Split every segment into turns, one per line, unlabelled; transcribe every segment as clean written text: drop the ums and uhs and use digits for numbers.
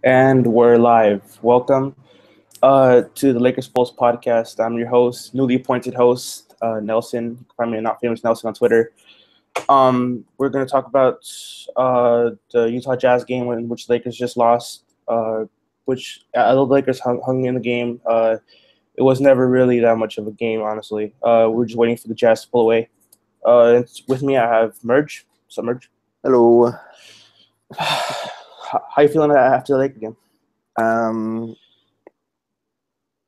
And we're live. Welcome to the Lakers Pulse podcast. I'm your host, newly appointed host, Nelson. You can find me at Not Famous Nelson on Twitter. We're going to talk about the Utah Jazz game in which the Lakers just lost, which the Lakers hung in the game. It was never really that much of a game, honestly. We're just waiting for the Jazz to pull away. With me, I have Merge. What's up, Merge?
Hello.
How you feeling after the Lakers game?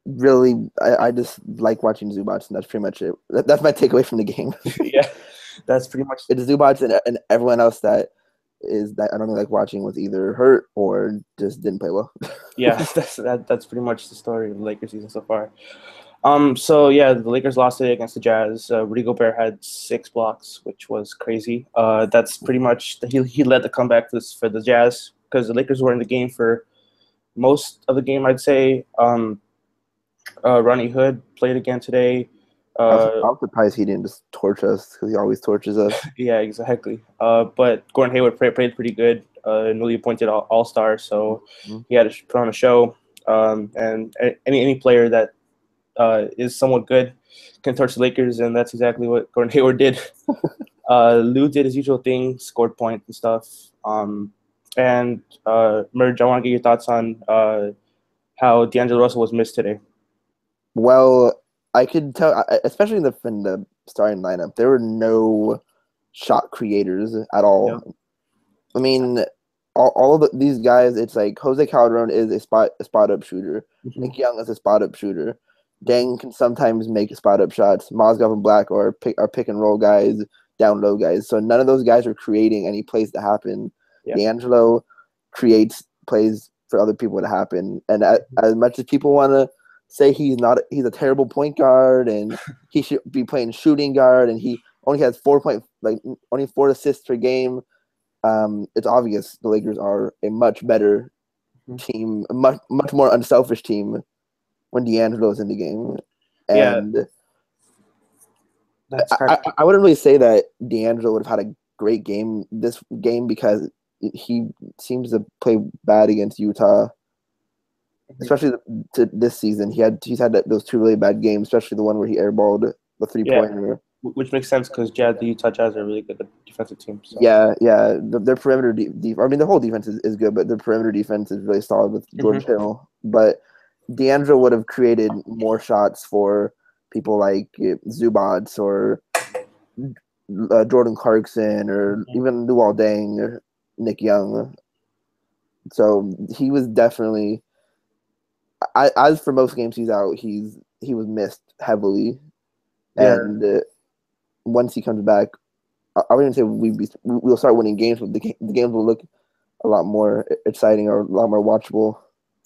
Really, I just like watching Zubats, and that's pretty much it. That's my takeaway from the game.
Yeah, that's pretty much.
It's Zubats and everyone else that I don't like watching was either hurt or just didn't play well.
Yeah, that's pretty much the story of the Lakers season so far. So yeah, the Lakers lost it against the Jazz. Rudy Gobert had 6 blocks, which was crazy. That's pretty much he led the comeback for the Jazz because the Lakers were in the game for most of the game, I'd say. Ronnie Hood played again today.
I'm surprised he didn't just torch us because he always torches us.
Yeah, exactly. But Gordon Hayward played pretty good. Newly appointed All-Star, so he had to put on a show. And any player that is somewhat good can torch the Lakers, and that's exactly what Gordon Hayward did. Lou did his usual thing, scored points and stuff. And Merge, I want to get your thoughts on how D'Angelo Russell was missed today.
Well, I could tell, especially in the starting lineup, there were no shot creators at all.
Yeah.
I mean, all of these guys, it's like Jose Calderon is a spot up shooter.
Mm-hmm.
Nick Young is a spot up shooter. Deng can sometimes make spot up shots. Mozgov and Black are pick and roll guys, down low guys. So none of those guys are creating any plays to happen. Yeah. D'Angelo creates plays for other people to happen. And as much as people want to say he's a terrible point guard and he should be playing shooting guard and he only has only 4 assists per game, it's obvious the Lakers are a much better team, a much more unselfish team when D'Angelo's in the game. And I wouldn't really say that D'Angelo would have had a great game this game because he seems to play bad against Utah. Especially this season, he's had those 2 really bad games, especially the one where he airballed the 3-pointer.
Which makes sense because the Utah Jazz are a really good defensive team. So.
Yeah. Their perimeter defense. I mean, the whole defense is good, but their perimeter defense is really solid with George Hill. But D'Angelo would have created more shots for people like Zubats or Jordan Clarkson or even Luol Deng or Nick Young. So he was definitely. As for most games he's out, he was missed heavily, and once he comes back, I wouldn't say we'll start winning games, but the games will look a lot more exciting or a lot more watchable.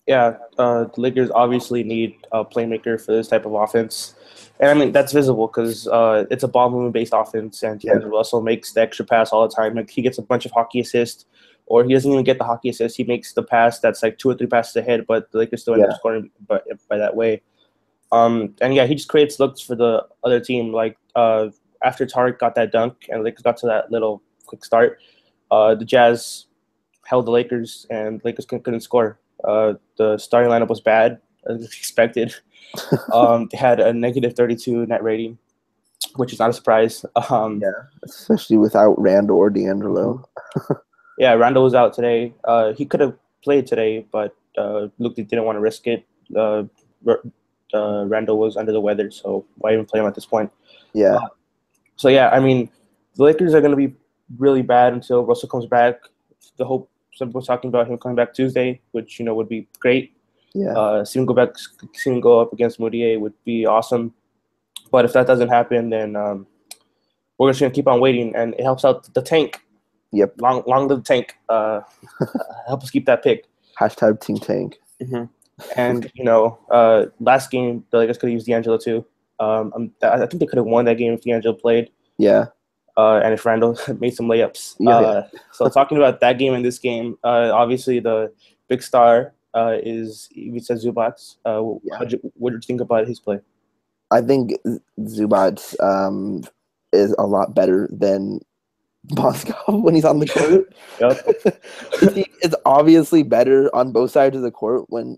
Yeah, the Lakers obviously need a playmaker for this type of offense, and I mean that's visible because it's a ball movement based offense, and D'Angelo Russell makes the extra pass all the time. Like he gets a bunch of hockey assists. Or he doesn't even get the hockey assist. He makes the pass that's like 2 or 3 passes ahead, but the Lakers still end up scoring by that way. And yeah, he just creates looks for the other team. Like after Tariq got that dunk and the Lakers got to that little quick start, the Jazz held the Lakers and the Lakers couldn't score. The starting lineup was bad, as expected. They had a negative 32 net rating, which is not a surprise.
Especially without Randle or D'Angelo.
Yeah, Randle was out today. He could have played today, but Luke didn't want to risk it. Randle was under the weather, so why even play him at this point?
Yeah.
So, yeah, I mean, the Lakers are going to be really bad until Russell comes back. The hope, some people talking about him coming back Tuesday, which, would be great.
Yeah.
Seeing him go up against Moutier would be awesome. But if that doesn't happen, then we're just going to keep on waiting, and it helps out the tank.
Yep.
Long live the tank. Help us keep that pick.
Hashtag Team Tank.
Mm-hmm. And, last game, the Lakers could have used D'Angelo too. I think they could have won that game if D'Angelo played.
Yeah.
And if Randle made some layups. So talking about that game and this game, obviously the big star is Ivica Zubac. What did you think about his play?
I think Zubac is a lot better than Mozgov when he's on the court.
Yep.
His team is obviously better on both sides of the court when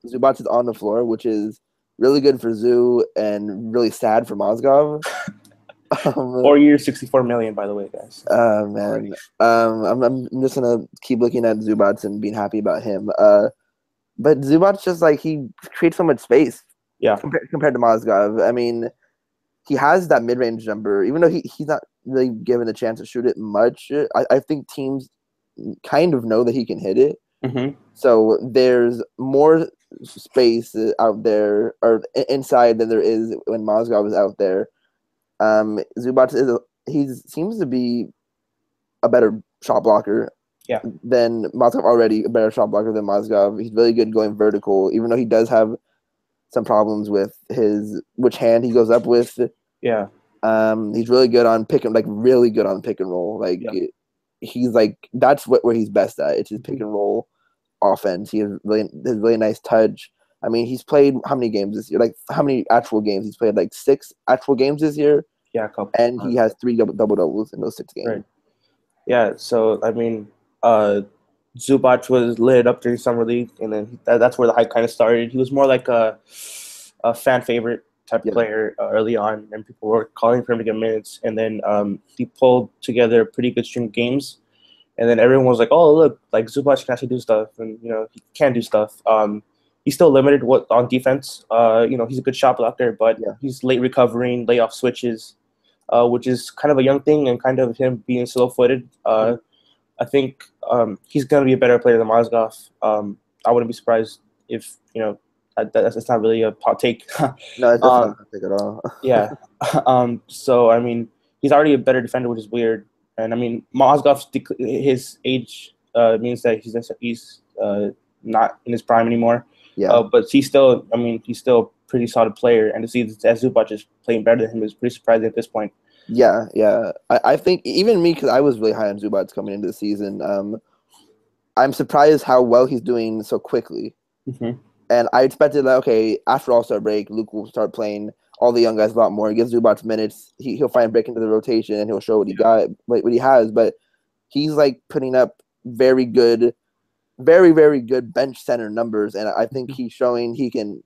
Zubac is on the floor, which is really good for Zoo and really sad for Mozgov.
4 years, 64 million, by the way, guys.
Man, I'm just gonna keep looking at Zubac and being happy about him. But Zubac just like he creates so much space.
Yeah.
Compared to Mozgov. I mean, he has that mid-range jumper, even though he's not really given a chance to shoot it much. I think teams kind of know that he can hit it.
Mm-hmm.
So there's more space out there or inside than there is when Mozgov is out there. Zubac seems to be a better shot blocker than Mozgov, already a better shot blocker than Mozgov. He's really good going vertical, even though he does have some problems with which hand he goes up with.
Yeah.
He's really good on really good on pick and roll. He's like that's where he's best at. It's his pick and roll offense. He has really nice touch. I mean, he's played how many games this year? Like how many actual games? He's played like 6 actual games this year.
Yeah, a couple.
And he has 3 double doubles in those 6 games.
Right. Yeah. So I mean, Zubac was lit up during summer league, and then that's where the hype kind of started. He was more like a fan favorite type of player early on, and people were calling for him to get minutes. And then he pulled together a pretty good string of games, and then everyone was like, "Oh, look, like Zubac can actually do stuff," and he can do stuff. He's still limited on defense. He's a good shot blocker, but he's late recovering, lay off switches, which is kind of a young thing, and kind of him being slow-footed. I think he's going to be a better player than Mozgov. I wouldn't be surprised if that's not really a hot take.
No, it's not a hot take at all.
Yeah. So I mean, he's already a better defender, which is weird. And I mean, Mozgov's his age means that he's not in his prime anymore.
Yeah.
But he's still a pretty solid player, and to see that Zubac is playing better than him is pretty surprising at this point.
Yeah. I think even me, because I was really high on Zubac coming into the season. I'm surprised how well he's doing so quickly.
Mm-hmm.
And I expected that, okay, after All-Star break, Luke will start playing all the young guys a lot more. He gives Zubac minutes. He'll find break into the rotation, and he'll show what he got, what he has. But he's like putting up very good, very, very good bench center numbers. And I think he's showing he can,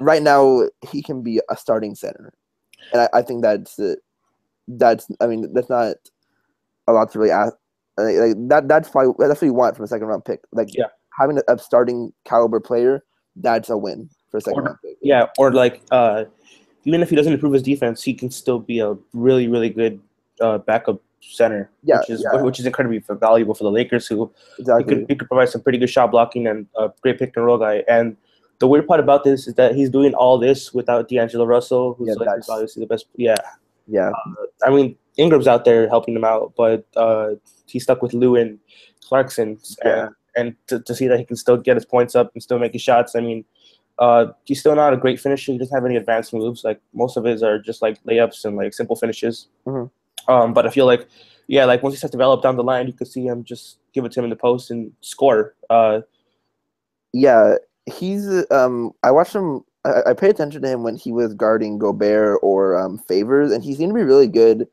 right now, he can be a starting center. And I think that's not a lot to really ask. That's what you want from a second round pick. Having a starting caliber player, that's a win for a second round pick.
Yeah, or even if he doesn't improve his defense, he can still be a really, really good backup center. Which is incredibly valuable for the Lakers, who he could provide some pretty good shot blocking and a great pick and roll guy. And the weird part about this is that he's doing all this without D'Angelo Russell, who's obviously the best. Yeah. I mean, Ingram's out there helping him out, but he's stuck with Lou and Clarkson. And to see that he can still get his points up and still make his shots, I mean, he's still not a great finisher. He doesn't have any advanced moves. Like, most of his are just like layups and like simple finishes.
Mm-hmm.
But I feel like, once he starts to develop down the line, you could see him just give it to him in the post and score.
He's. I watched him. I paid attention to him when he was guarding Gobert or Favors, and he seemed to be really good,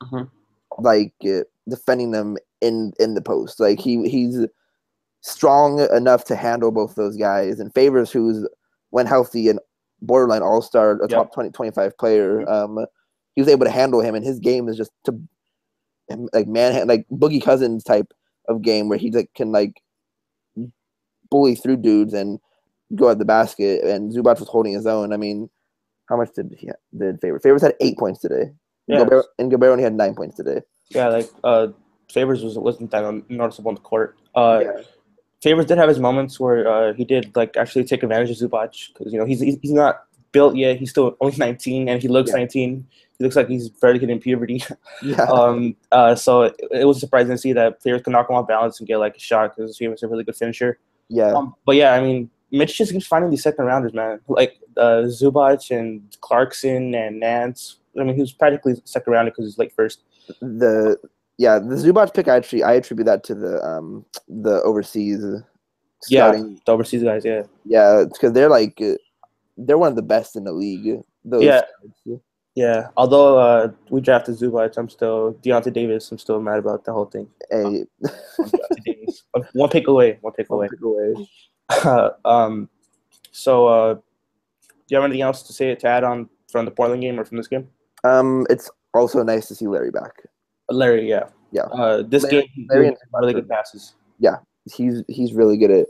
defending them in the post. Like he's strong enough to handle both those guys. And Favors, who's when healthy and borderline all-star, a top 20, 25 player, he was able to handle him, and his game is just to manhandle, like Boogie Cousins type of game where he can bully through dudes and go at the basket. And Zubac was holding his own. I mean, how much did Favors? Favors had 8 points today.
Yeah.
Gobert only had 9 points today.
Yeah, Favors wasn't that noticeable on the court. Favors did have his moments where he did actually take advantage of Zubac, because he's not built yet. He's still only 19, and he looks 19. He looks like he's barely hitting puberty. So it was surprising to see that Favors could knock him off balance and get a shot, because he was a really good finisher. But I mean, Mitch just keeps finding these second rounders, man. Zubac and Clarkson and Nance. I mean, he was practically second rounder because he's late first.
The Zubac pick, I attribute that to the overseas scouting.
The overseas guys,
because they're one of the best in the league.
Yeah. Although we drafted Zubac, I'm still Deontay Davis. I'm still mad about the whole thing.
A
On Deontay Davis. One pick away. One pick
one
away.
pick away.
um. So, do you have anything else to add on from the Portland game or from this game?
It's also nice to see Larry back.
Larry, yeah.
Yeah,
This game,
Larry
he
and
really good passes.
yeah, he's really good at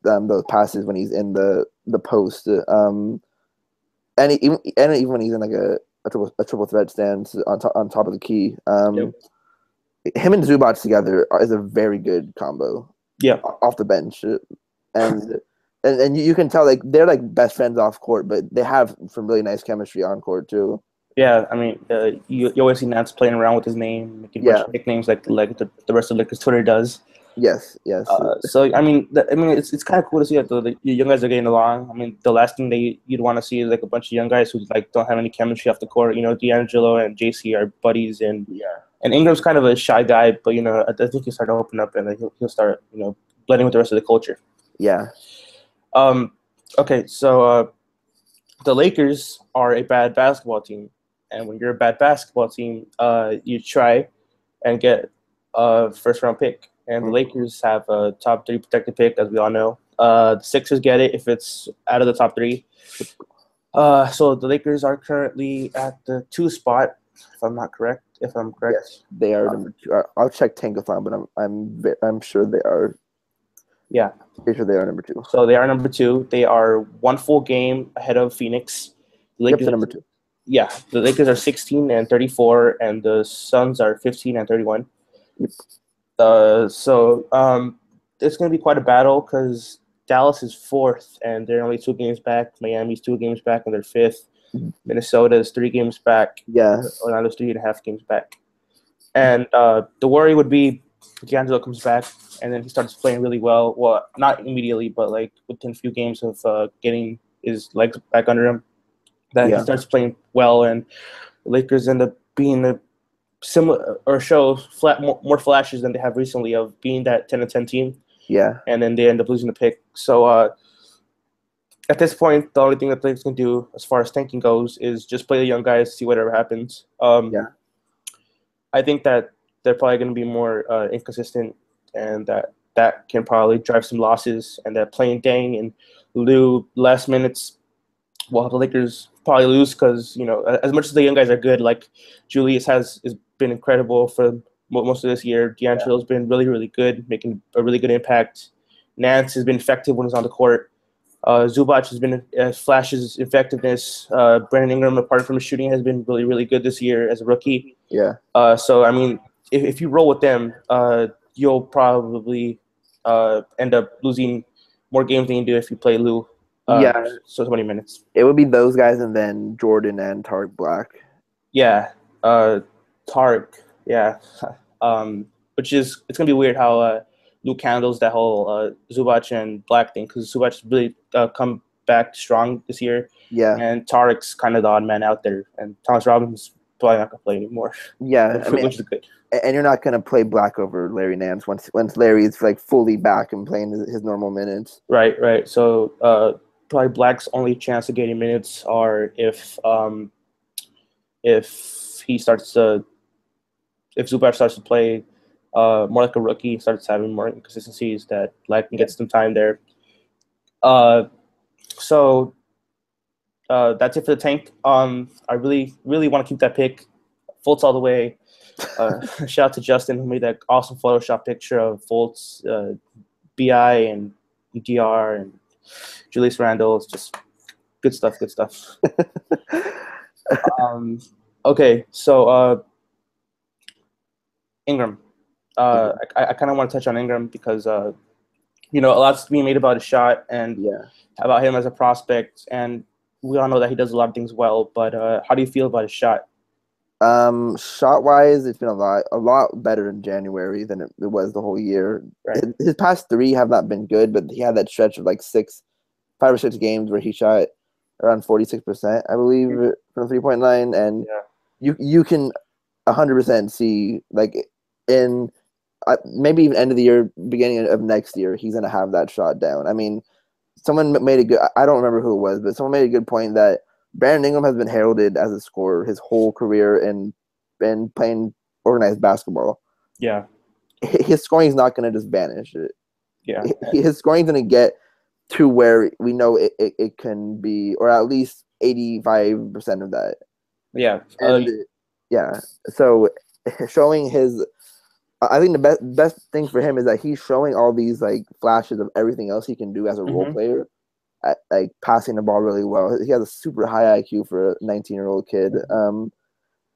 those passes when he's in the post. Even when he's in like a triple threat stance on top of the key.
Yep.
Him and Zubac together is a very good combo.
Yeah.
Off the bench, and you can tell like they're like best friends off court, but they have some really nice chemistry on court too.
Yeah, I mean, you always see Nance playing around with his name, making a bunch of nicknames like the rest of Lakers Twitter does.
Yes.
So I mean, it's kind of cool to see that the young guys are getting along. I mean, the last thing you'd want to see is like a bunch of young guys who like don't have any chemistry off the court. You know, D'Angelo and JC are buddies, and Ingram's kind of a shy guy, but you know, I think he'll start to open up and he'll start blending with the rest of the culture.
Yeah.
Okay, so the Lakers are a bad basketball team, and when you're a bad basketball team, you try and get a first-round pick. And the Lakers have a top 3 protected pick, as we all know. The Sixers get it if it's out of the top 3. So the Lakers are currently at the 2 spot, if I'm correct.
Yes, they are number 2. I'll check Tankathon, but I'm sure they are.
Yeah,
pretty sure they are number 2.
So they are number 2. They are 1 full game ahead of Phoenix.
The Lakers are number 2.
Yeah, the Lakers are 16 and 34, and the Suns are 15 and 31.
Yep.
So it's going to be quite a battle because Dallas is 4th, and they're only 2 games back. Miami's 2 games back, and they're 5th. Minnesota is 3 games back.
Yeah.
Orlando's 3.5 games back. And the worry would be D'Angelo comes back, and then he starts playing really well. Well, not immediately, but like within a few games of getting his legs back under him, that he starts playing well, and the Lakers end up being a similar or show more flashes than they have recently of being that 10-10 team.
Yeah.
And then they end up losing the pick. So at this point, the only thing that the Lakers can do as far as tanking goes is just play the young guys, see whatever happens. I think that they're probably going to be more inconsistent, and that can probably drive some losses, and that playing Dang and Lou last minutes will help the Lakers probably lose because, as much as the young guys are good, like Julius has been incredible for most of this year. D'Angelo's been really, really good, making a really good impact. Nance has been effective when he's on the court. Zubac has been flashes effectiveness. Brandon Ingram, apart from his shooting, has been really, really good this year as a rookie.
Yeah.
So I mean, if you roll with them, you'll probably end up losing more games than you do if you play Lou. So many minutes.
It would be those guys and then Jordan and Tariq Black.
Yeah. Tariq. Yeah. Which is, it's gonna be weird how Luke handles that whole Zubac and Black thing, because Zubac really come back strong this year.
Yeah.
And Tariq's kind of the odd man out there, and Thomas Robinson's probably not gonna play anymore.
Yeah,
which is good.
And you're not gonna play Black over Larry Nance once Larry's like fully back and playing his normal minutes.
Right. So probably Black's only chance of getting minutes are if he starts to, if Zubac starts to play more like a rookie, starts having more inconsistencies, that Black can get some time there. So that's it for the tank. I really, really want to keep that pick. Fultz all the way. Shout out to Justin, who made that awesome Photoshop picture of Fultz, BI, and DR, and Julius Randle. It's just good stuff. Okay, so Ingram. I kind of want to touch on Ingram because a lot's being made about his shot and about him as a prospect, and we all know that he does a lot of things well. But how do you feel about his shot?
Shot wise, it's been a lot better in January than it was the whole year.
Right.
His past 3 have not been good, but he had that stretch of like 5 or 6 games where he shot around 46%, I believe, from 3-point line, and you can 100% see like in maybe even end of the year, beginning of next year, he's gonna have that shot down. I mean, someone made a good. I don't remember who it was, but someone made a good point that Brandon Ingram has been heralded as a scorer his whole career and playing organized basketball.
Yeah.
His scoring is not going to just vanish.
Yeah.
His scoring is going to get to where we know it can be, or at least 85% of that.
Yeah.
And yeah, so showing his, I think the best thing for him is that he's showing all these like flashes of everything else he can do as a role player, like passing the ball really well. He has a super high IQ for a 19-year-old kid.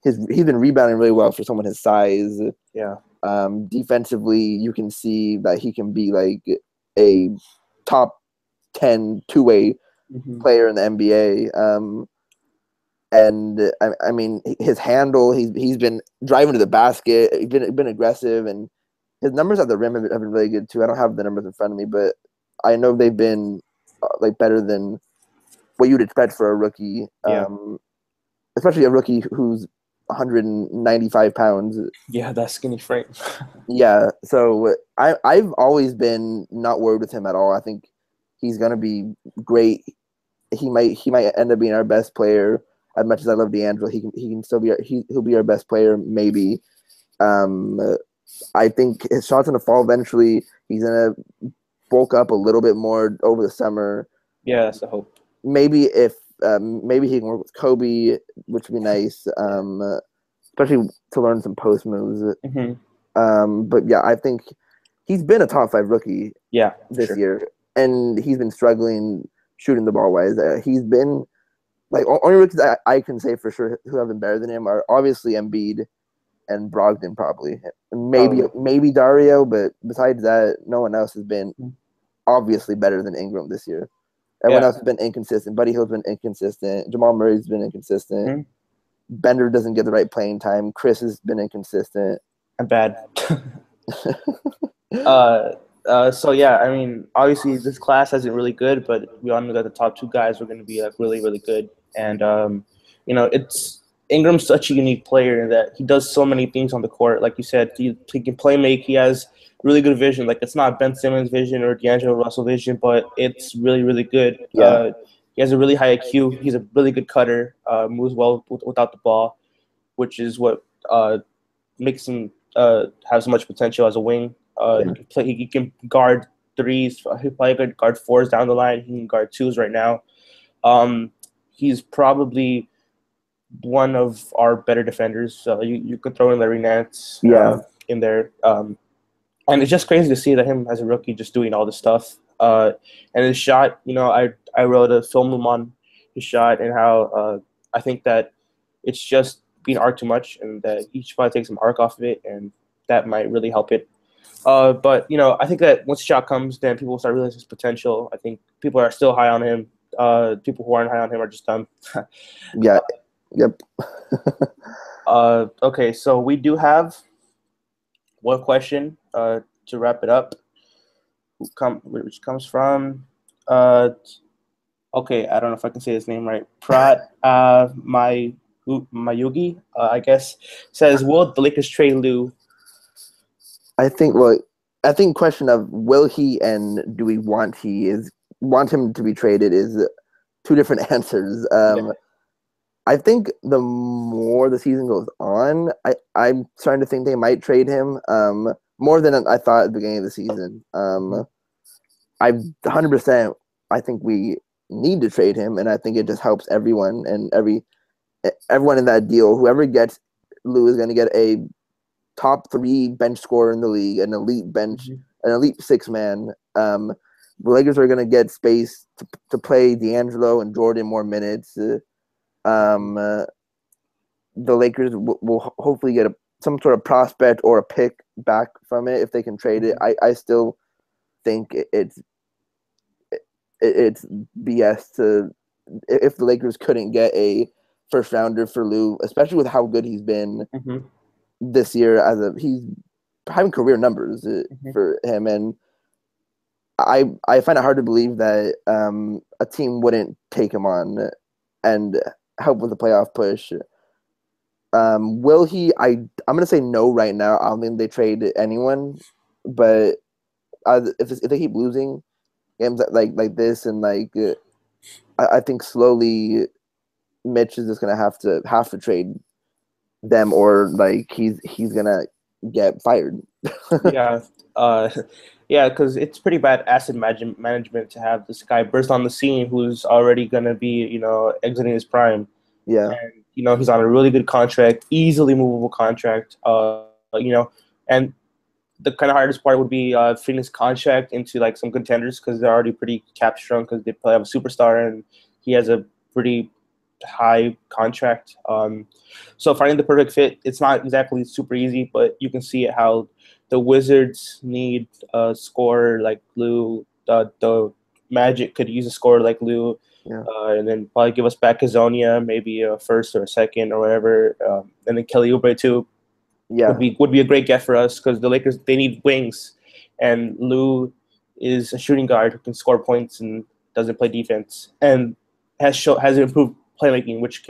He's been rebounding really well for someone his size.
Yeah.
Defensively, you can see that he can be like a top 10 two-way player in the NBA. And I mean, his handle, he's been driving to the basket, he's been aggressive, and his numbers at the rim have been really good too. I don't have the numbers in front of me, but I know they've been like better than what you'd expect for a rookie.
Yeah.
Especially a rookie who's 195 pounds.
Yeah, that skinny frame.
Yeah, so I've always been not worried with him at all. I think he's gonna be great. He might end up being our best player. As much as I love D'Angelo, he can still be he'll be our best player maybe. I think his shot's gonna fall eventually. He's gonna bulk up a little bit more over the summer.
Yeah, that's the hope.
Maybe maybe he can work with Kobe, which would be nice. Especially to learn some post moves. But yeah, I think he's been a top 5 rookie.
Yeah,
this year, and he's been struggling shooting the ball wise. He's been like only rookies I can say for sure who have been better than him are obviously Embiid and Brogdon probably. Maybe Dario, but besides that, no one else has been obviously better than Ingram this year. Everyone else has been inconsistent. Buddy Hield's been inconsistent. Jamal Murray's been inconsistent. Bender doesn't get the right playing time. Chris has been inconsistent.
And bad. So yeah, I mean, obviously this class hasn't really good, but we all know that the top 2 guys are going to be like really, really good. And you know, it's Ingram's such a unique player in that he does so many things on the court. Like you said, he can play make. He has really good vision. Like it's not Ben Simmons' vision or D'Angelo Russell vision, but it's really, really good.
Yeah.
He has a really high IQ. He's a really good cutter. Moves well without the ball, which is what makes him have so much potential as a wing. He can guard threes. He probably could guard 4s down the line. He can guard 2s right now. He's probably one of our better defenders. So you could throw in Larry Nance in there. And it's just crazy to see that him as a rookie just doing all this stuff. And his shot, you know, I wrote a film on his shot and how I think that it's just being arc too much and that he should probably take some arc off of it, and that might really help it. But, you know, I think that once the shot comes, then people will start realizing his potential. I think people are still high on him. People who aren't high on him are just dumb.
Yeah. Yep.
Okay, so we do have one question to wrap it up, which comes from, okay, I don't know if I can say his name right. Prat Mayugi, I guess, says, will the Lakers trade Lou?
I think question of will he and do we want him to be traded is 2 different answers. I think the more the season goes on, I'm starting to think they might trade him more than I thought at the beginning of the season. I 100%. I think we need to trade him, and I think it just helps everyone and everyone in that deal. Whoever gets Lou is going to get a top 3 bench scorer in the league, an elite bench, an elite 6-man. The Lakers are going to get space to play D'Angelo and Jordan more minutes. The Lakers will hopefully get some sort of prospect or a pick back from it if they can trade it. I still think it's BS to if the Lakers couldn't get a first rounder for Lou, especially with how good he's been this year. He's having career numbers for him, and I find it hard to believe that a team wouldn't take him on and help with the playoff push. Will he? I'm gonna say no right now. I don't think they trade anyone, but if they keep losing games like this and I think slowly Mitch is just gonna have to trade them, or like he's gonna get fired.
Yeah, uh, yeah, because it's pretty bad asset management to have this guy burst on the scene who's already gonna be, exiting his prime,
Yeah,
and he's on a really good contract, easily movable contract. And the kind of hardest part would be fitting his contract into like some contenders because they're already pretty cap strong because they probably have a superstar and he has a pretty high contract. So finding the perfect fit, it's not exactly super easy, but you can see how the Wizards need a scorer like Lou. The Magic could use a scorer like Lou,
yeah,
and then probably give us back Hazonia, maybe a first or a second or whatever, and then Kelly Oubre too
yeah,
would be a great get for us because the Lakers they need wings, and Lou is a shooting guard who can score points and doesn't play defense and has improved playmaking, which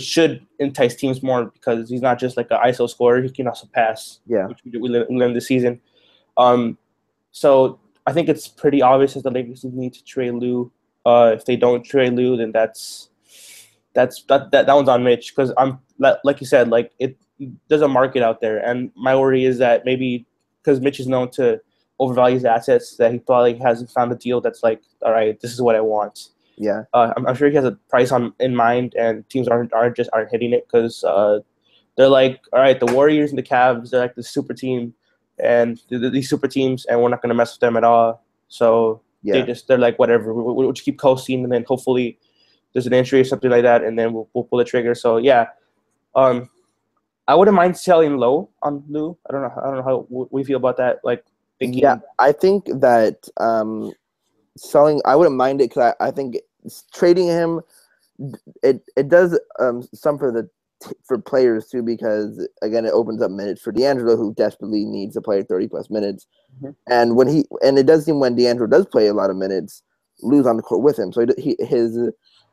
should entice teams more because he's not just like an ISO scorer; he can also pass,
yeah,
which we learned this season. Um, so I think it's pretty obvious that the Lakers need to trade Lou. If they don't trade Lou, then that one's on Mitch because I'm like you said, like there's a market out there, and my worry is that maybe because Mitch is known to overvalue his assets, that he probably hasn't found a deal that's like, all right, this is what I want.
yeah,
I'm sure he has a price in mind, and teams aren't hitting it because they're like, all right, the Warriors and the Cavs, they're like the super team, and these super teams, and we're not gonna mess with them at all. So
yeah.
they're like, whatever, we'll just keep coasting, and then hopefully there's an injury or something like that, and then we'll pull the trigger. So yeah, um, I wouldn't mind selling low on Lou. I don't know how we feel about that. Like thinking,
Yeah, I think that selling, I wouldn't mind it because I think trading him, it does some for players too, because again it opens up minutes for D'Angelo, who desperately needs to play 30+ minutes.
Mhm.
And it does seem when D'Angelo does play a lot of minutes, Lou's on the court with him, so his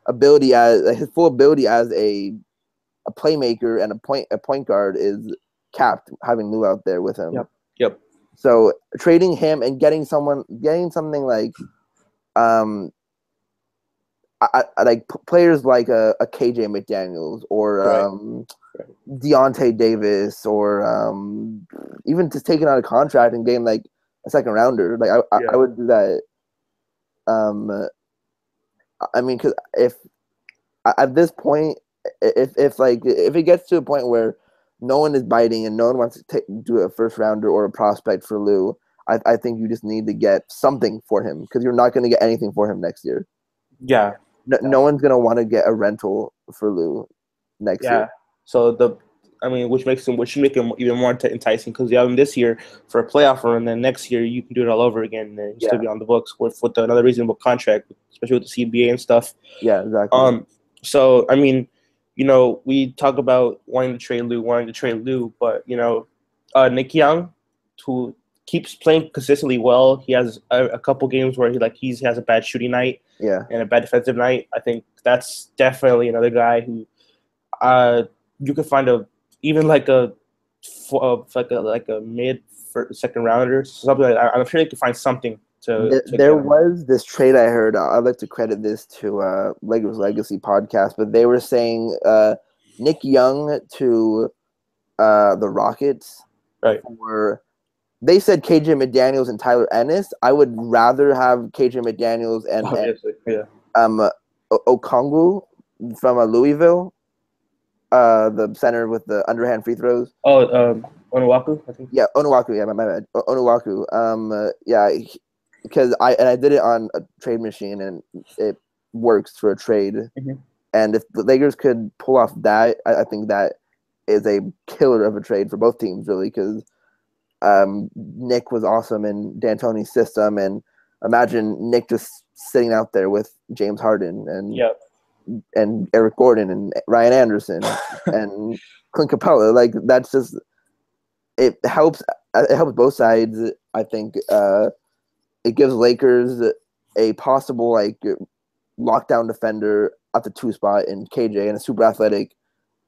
ability as his full ability as a playmaker and a point guard is capped having Lou out there with him.
Yep.
So trading him and getting something like like players like a KJ McDaniels or
Right.
Deontay Davis, or even just taking out a contract and getting like a second rounder. Like I would do that. I mean, because if at this point, if it gets to a point where no one is biting and no one wants to do a first rounder or a prospect for Lou, I think you just need to get something for him because you're not going to get anything for him next year.
Yeah.
No one's going to want to get a rental for Lou next year.
So which should make him even more enticing because you have him this year for a playoff run, and then next year you can do it all over again, and you still be on the books with another reasonable contract, especially with the CBA and stuff.
Yeah, exactly.
So I mean, we talk about wanting to trade Lou, but Nick Young, who keeps playing consistently well. He has a couple games where he has a bad shooting night, and a bad defensive night. I think that's definitely another guy who you could find even like a mid second rounder, something like that. I'm sure you could find something to
there was this trade I heard. I'd like to credit this to Lakers Legacy podcast, but they were saying Nick Young to the Rockets.
Right.
They said KJ McDaniels and Tyler Ennis. I would rather have KJ McDaniels and Okongwu from Louisville, the center with the underhand free throws.
Onuaku, I think.
Yeah, Onuaku. Yeah, my bad. Onuaku. Yeah, because I did it on a trade machine and it works for a trade.
Mm-hmm.
And if the Lakers could pull off that, I think that is a killer of a trade for both teams, really, because Nick was awesome in D'Antoni's system, and imagine Nick just sitting out there with James Harden and Eric Gordon and Ryan Anderson and Clint Capella. Like that's just it helps both sides. I think it gives Lakers a possible lockdown defender at the 2 spot in KJ and a super athletic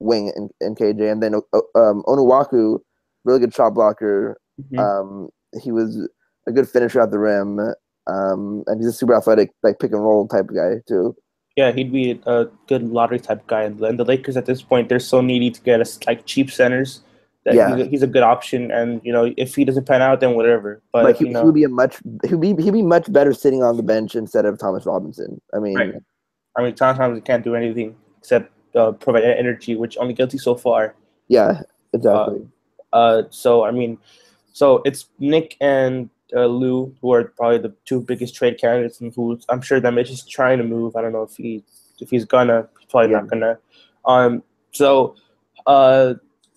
wing in KJ, and then Onuaku, really good shot blocker.
Mm-hmm.
He was a good finisher at the rim, and he's a super athletic pick and roll type of guy too.
Yeah, he'd be a good lottery type guy. And the Lakers at this point, they're so needy to get us like cheap centers that
Yeah,
he's a good option. And if he doesn't pan out, then whatever.
but
But
he would be he'd be much better sitting on the bench instead of Thomas Robinson. I
right.
mean,
I mean, sometimes he can't do anything except provide energy, which only gets you so far.
yeah,
Uh,
exactly.
so I mean, so it's Nick and Lou who are probably the two biggest trade candidates, and who I'm sure that Mitch is trying to move. I don't know if he's gonna, he's probably
Yeah.
not gonna. So uh,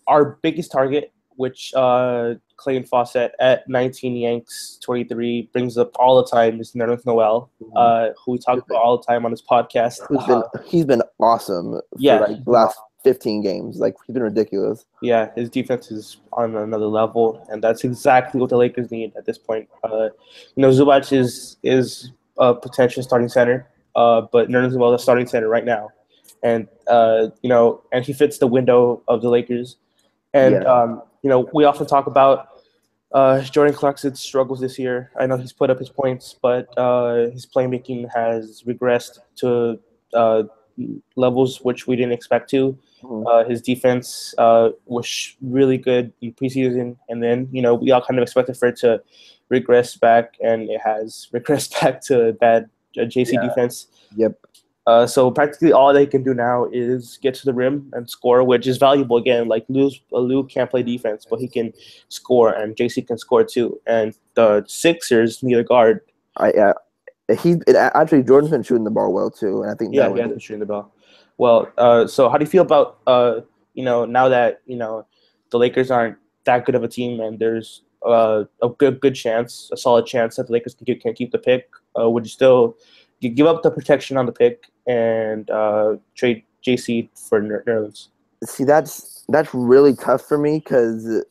our biggest target, which Clayton Fawcett at 19 Yanks 23 brings up all the time, is Nerlens Noel, who we talk about all the time on this podcast.
He's been awesome for like the last 15 games. Like, he's been ridiculous.
Yeah, his defense is on another level, and that's exactly what the Lakers need at this point. Zubac is a potential starting center, but Nerlens Noel is a starting center right now, and and he fits the window of the Lakers. And we often talk about Jordan Clarkson's struggles this year. I know he's put up his points, but his playmaking has regressed to levels which we didn't expect to. His defense was really good in preseason, and then we all kind of expected for it to regress back, and it has regressed back to bad JC defense.
Yep.
So practically all they can do now is get to the rim and score, which is valuable again. Like Lou can't play defense, but he can score, and JC can score too. And the Sixers need a guard.
Actually Jordan's been shooting the ball well too, and I think
he has been shooting the ball well. So how do you feel about now that the Lakers aren't that good of a team, and there's a good chance, a solid chance that the Lakers can keep the pick? Would you still give up the protection on the pick and trade JC for Nerlens?
See, that's really tough for me because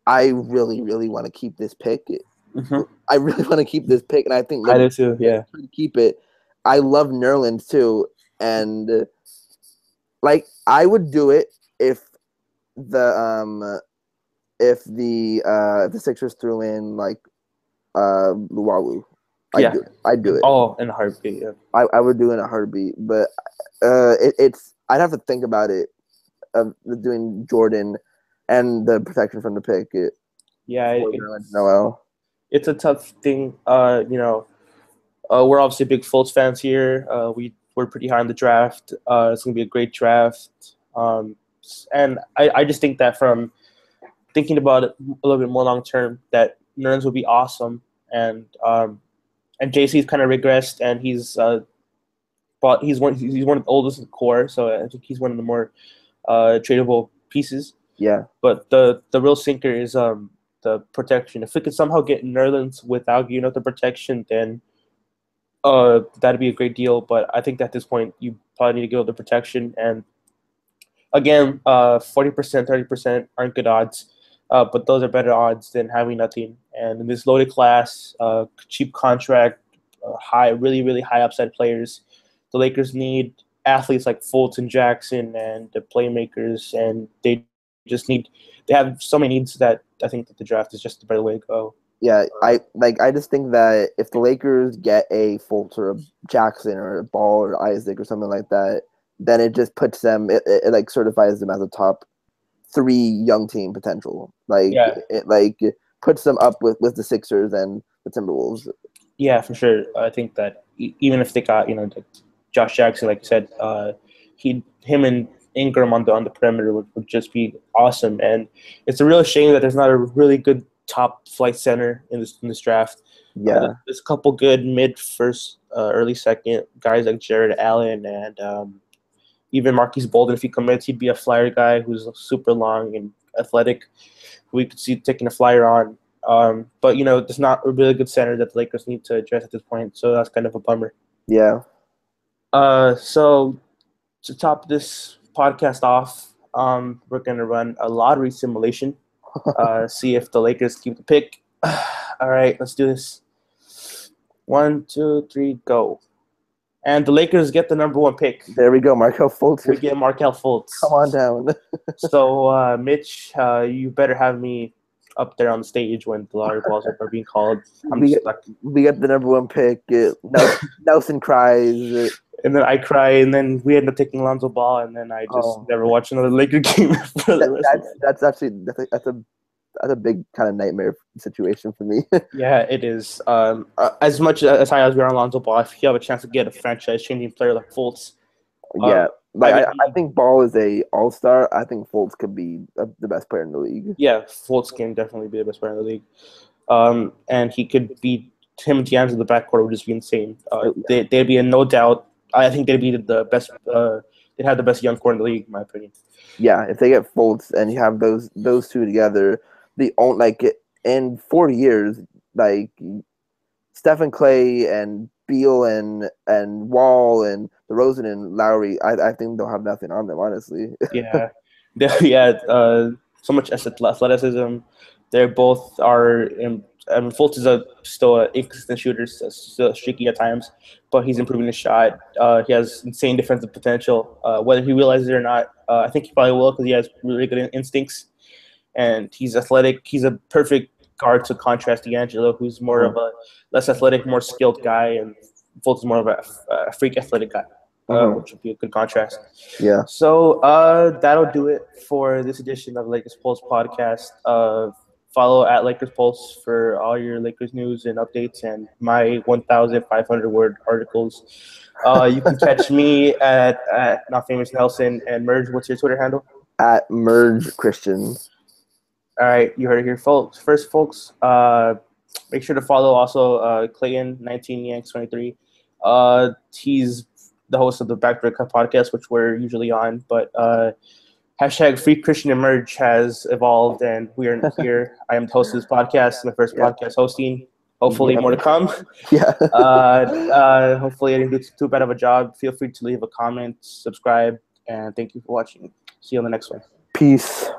I really, really want to keep this pick.
Mm-hmm.
I really want to keep this pick, and I think
I do too. Yeah,
keep it. I love Nerlens too, and like I would do it if the Sixers threw in like Luwawu. I'd do it.
Oh, in a heartbeat. Yeah.
I would do it in a heartbeat, but it's I'd have to think about it of doing Jordan and the protection from the pick. Noel.
It's a tough thing. We're obviously big Fultz fans here. We're pretty high on the draft. It's gonna be a great draft. And I just think that from thinking about it a little bit more long term, that Nerlens would be awesome, and JC's kind of regressed, and he's one of the oldest in the core, so I think he's one of the more tradable pieces.
Yeah.
But the real sinker is the protection. If we could somehow get Nerlens without the protection, then that'd be a great deal. But I think at this point you probably need to go with the protection. And again, 40%, 30% aren't good odds. But those are better odds than having nothing. And in this loaded class, cheap contract, really, really high upside players, the Lakers need athletes like Fultz and Jackson and the playmakers, and they have so many needs that I think that the draft is just the better way to go.
Yeah, I just think that if the Lakers get a Fultz or a Jackson or a Ball or Isaac or something like that, then it just puts them, it like certifies them as a top 3 young team potential. It puts them up with the Sixers and the Timberwolves.
Yeah, for sure. I think that even if they got Josh Jackson, like you said, him and Ingram on the perimeter would just be awesome. And it's a real shame that there's not a really good top flight center in this draft.
Yeah,
there's a couple good mid first, early second guys like Jared Allen and even Marquise Bolden. If he commits, he'd be a flyer guy who's super long and athletic. We could see taking a flyer on. But there's not a really good center that the Lakers need to address at this point. So that's kind of a bummer.
Yeah.
So to top this podcast off, we're gonna run a lottery simulation. See if the Lakers keep the pick. All right, let's do this. 1, 2, 3, go. And the Lakers get the number 1 pick.
There we go, Markelle Fultz.
We get Markelle Fultz.
Come on down.
So, Mitch, you better have me up there on the stage when the lottery balls are being called.
We get the number 1 pick. Nelson cries.
and then I cry, and then we end up taking Lonzo Ball, and then I just never watch another Laker game for the rest of it.
That's a big kind of nightmare situation for me.
Yeah, it is. As much as high as we are on Lonzo Ball, if you have a chance to get a franchise-changing player like Fultz,
yeah, I think Ball is a all-star. I think Fultz could be the best player in the league.
Yeah, Fultz can definitely be the best player in the league. And he could beat him and D'Angelo in the backcourt would just be insane. They'd be in no doubt. I think they'd be the best. They'd have the best young core in the league, in my opinion.
Yeah, if they get Fultz and you have those two together, in 4 years, like Stephen Clay and Beal and Wall and DeRozan and Lowry, I think they'll have nothing on them, honestly.
Yeah, so much athleticism. They both are. Fultz is still an inconsistent shooter, still streaky at times, but he's improving his shot. He has insane defensive potential. Whether he realizes it or not, I think he probably will because he has really good instincts, and he's athletic. He's a perfect guard to contrast D'Angelo, who's more of a less athletic, more skilled guy, and Fultz is more of a freak athletic guy. Which would be a good contrast.
Yeah.
So that'll do it for this edition of Lakers Pulse podcast. Follow at Lakers Pulse for all your Lakers news and updates and my 1,500 word articles. You can catch me at Not Famous Nelson and Merge. What's your Twitter handle?
At Merge Christian.
All right, you heard it here, folks. First, folks, make sure to follow also Clayton 19 Yanks 23. He's the host of the Backdoor Cut podcast, which we're usually on, but hashtag Free Christian Emerge has evolved, and we are here. I am the host of this podcast, my first podcast hosting. Hopefully, more to come.
Yeah.
Hopefully, I didn't do too bad of a job. Feel free to leave a comment, subscribe, and thank you for watching. See you on the next one.
Peace.